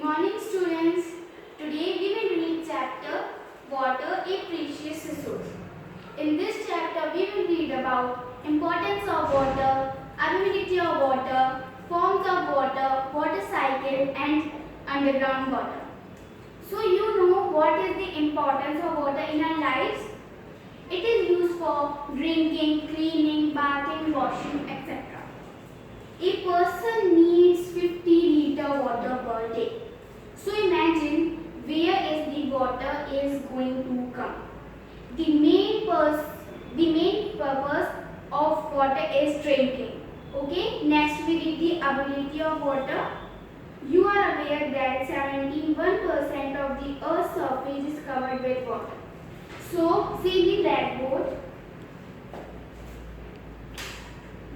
morning, students. Today we will read chapter Water, a Precious Resource. In this chapter we will read about importance of water, availability of water, forms of water, water cycle and underground water. So you know what is the importance of water in our lives? It is used for drinking, cleaning, bathing, washing, etc. A person needs 50-liter water per day. So imagine where is the water is going to come. The main purpose of water is drinking. Okay, next we read the availability of water. You are aware that 71% of the earth's surface is covered with water. So see the blackboard.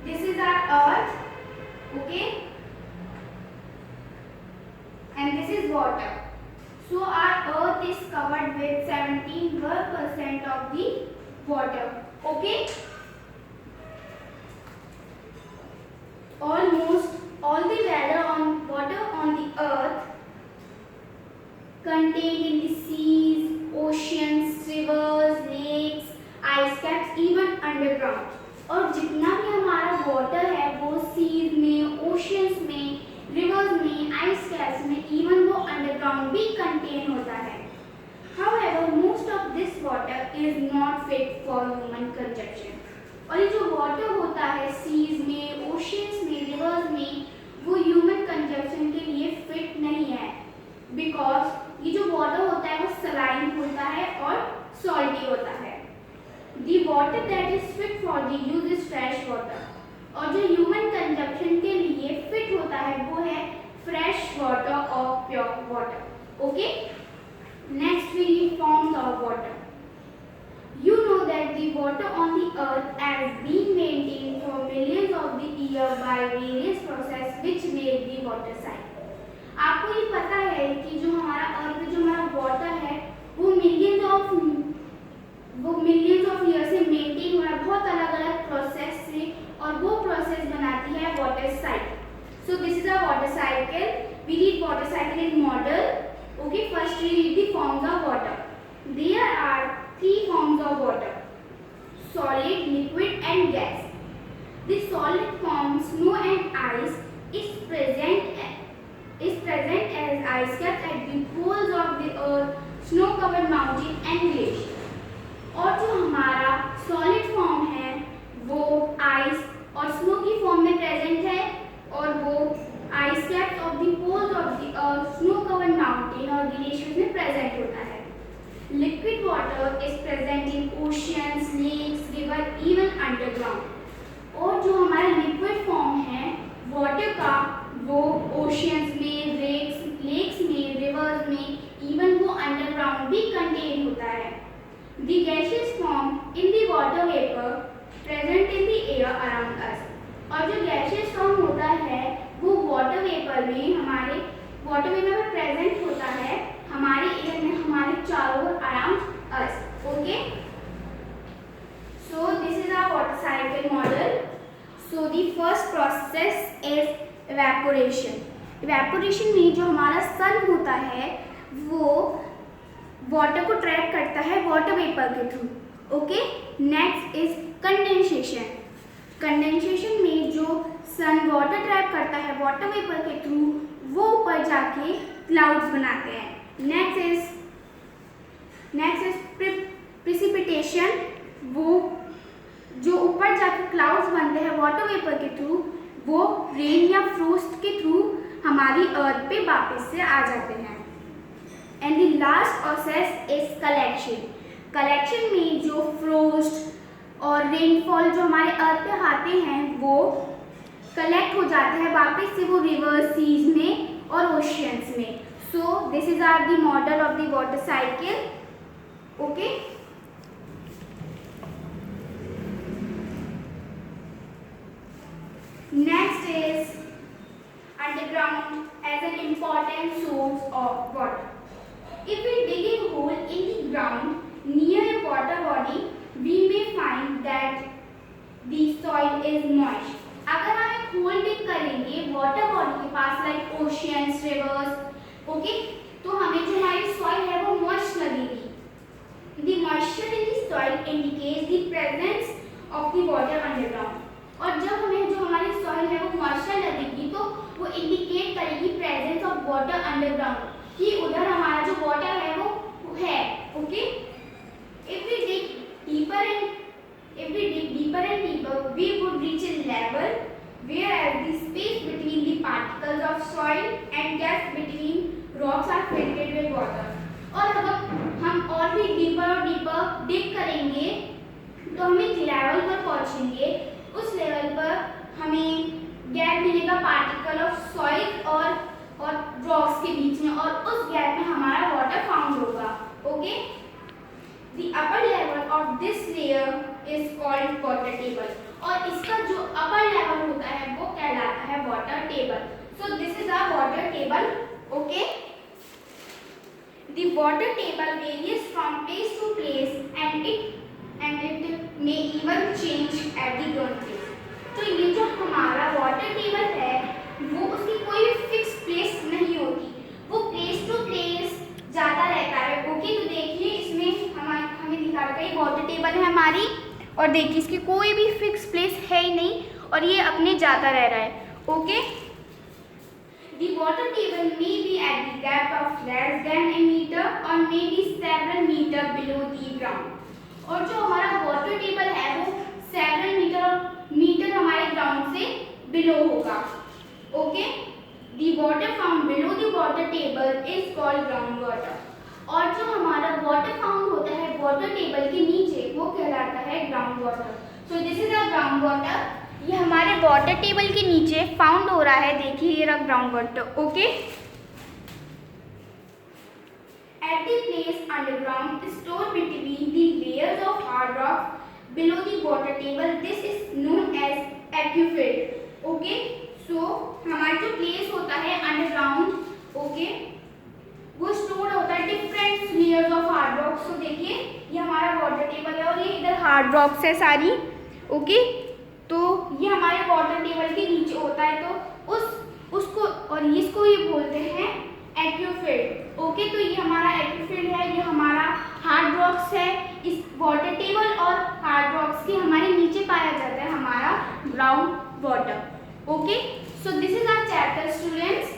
This is our earth. Okay, and this is water. So our earth is covered with 71% of the water. Okay, almost all the water on the earth contained in the seas, oceans, rivers, lakes, ice caps, even underground. और जितना भी हमारा water है वो seize में, oceans में, reverse में, ice caps में, इवन वो अंडरग्राउंड भी कंटेन होता है. However, most of this water is not fit for human consumption. और ये जो वाटर होता है सीज में, ओशियंस में, रिवर्स में, वो ह्यूमन कंजप्शन के लिए फिट नहीं है. बिकॉज ये जो वाटर होता है वो सलाइन होता है और सॉल्टी होता है. The water that is fit for the use is fresh water. और जो ह्यूमन कंजप्शन के लिए फिट होता है वो है फ्रेश वाटर और pure water. Okay, next we read forms of water. You know that the water on the earth has been maintained for millions of the years by various processes which make the water cycle. आपको ये पता है कि जो हमारा अर्थ में जो हमारा वाटर है वो मिलियंस ऑफ ईयर से मेंटेन हो रहा है बहुत अलग अलग प्रोसेस से, और वो प्रोसेस बनाती है water cycle. So this is a water cycle. We read water cycle in model. Okay, first we read the forms of water. There are 3 forms of water: solid, liquid and gas. The solid form, snow and ice, is present as ice caps at the poles of the earth, snow covered mountain and glacier. और जो हमारा solid form है वो ice और snow की form में present है, और वो ice caps of the poles of the earth, snow covered mountain और ग्लेशियर्स में प्रेजेंट होता है. Liquid water is present in oceans, lakes, river, even underground. और जो हमारा लिक्विड फॉर्म है वाटर का वो ओशियंस में, लेक्स में, रिवर्स में, इवन वो अंडरग्राउंड भी कंटेन होता है. The gaseous form in the water vapor present in the air around us. और जो gaseous form होता है वो water vapor में प्रेजेंट होता है हमारे एयर में, हमारे चारों ओर around us. Okay? So this is our water cycle model. So the first process is evaporation. Evaporation में जो हमारा सन होता है वो वाटर को ट्रैप करता है वाटर वेपर के through. Okay, next is condensation. Condensation में जो सन वाटर ट्रैप करता है वाटर वेपर के थ्रू वो ऊपर जाके क्लाउड्स बनाते हैं. Next is precipitation. वो जो ऊपर जाके क्लाउड्स बनते हैं वाटर वेपर के थ्रू वो रेन या फ्रोस्ट के थ्रू हमारी अर्थ पे वापस से आ जाते हैं. And the last process is collection. Collection में जो frost और rainfall जो हमारे अर्थ पे आते हैं वो कलेक्ट हो जाते हैं वापस से वो रिवर, सीज में और ओशियंस में. So this is the model of the water cycle. Okay. Next is underground as an important source of water. If we dig a hole in the ground near a water body, we may find that the soil is moist. अगर हम एक whole डिग करेंगे water body के पास, like oceans, reverse, okay, तो हमें जो हमारी soil है वो मॉइस्ट लगेगी। The moisture in the soil indicates the presence of the water underground. और जब हमें जो हमारी सॉइल है वो मॉइस्चर लगेगी तो वो इंडिकेट करेगी प्रेजेंस ऑफ वाटर अंडरग्राउंड, कि उधर हमारा जो वाटर है वो है। Okay, if we dig deeper and deeper, we would reach a level whereas the space between the particles of soil and gas between rocks are filled with water. और अगर हम और भी डीपर डिग करेंगे तो हम एक लेवल पर पहुंचेंगे, उस लेवल पर हमें गैप मिलेगा पार्टिकल ऑफ सॉइल और रॉक्स के बीच में, और उस गैप में हमारा वाटर फाउंड होगा। Okay, the upper level of this layer is called water table, और इसका जो अपर लेवल होता है वो कहलाता है water table. So this is a water table. Okay, the water table varies from place to place and it may even change at the ground place. तो ये जो हमारा वाटर टेबल है वो उसकी कोई भी फिक्स प्लेस नहीं होती, वो प्लेस टू प्लेस जाता रहता है। ओके, तो देखिए इसमें हमें दिखा रखा है वाटर टेबल है हमारी, और देखिए इसकी कोई भी फिक्स प्लेस है ही नहीं और ये अपने जाता रह रहा है। Okay, the water table may be at the depth of less than a meter or may be several meter below the ground. और जो हमारा वाटर टेबल है वो several मीटर हमारे ग्राउंड से बिलो होगा। Okay, the water found below the water table is called ground water. और जो हमारा वाटर फाउंड होता है वाटर टेबल के नीचे वो कहलाता है ground water. So this is a ground water, ये हमारे वाटर टेबल के नीचे फाउंड हो रहा है। देखिए ये रहा ground water. Okay, at the place underground store between the layers of hard rock below the water table, this is known as aquifer. Okay, so हमारा जो प्लेस होता है अंडरग्राउंड, ओके, वो स्टोर होता है different layers of hard rock. So देखिए ये हमारा वाटर टेबल है और ये इधर हार्ड रॉक्स है सारी। ओके, तो ये हमारे वाटर टेबल के नीचे होता है, तो उसको और इसको ये बोलते हैं एक्यूफिल्ड। ओके, तो ये हमारा एक्यूफिल्ड है, ये हमारा हार्ड रॉक्स है। इस वाटर टेबल और हार्ड रॉक्स के हमारे नीचे पाया जाता है हमारा ground water. Okay, so this is our chapter students.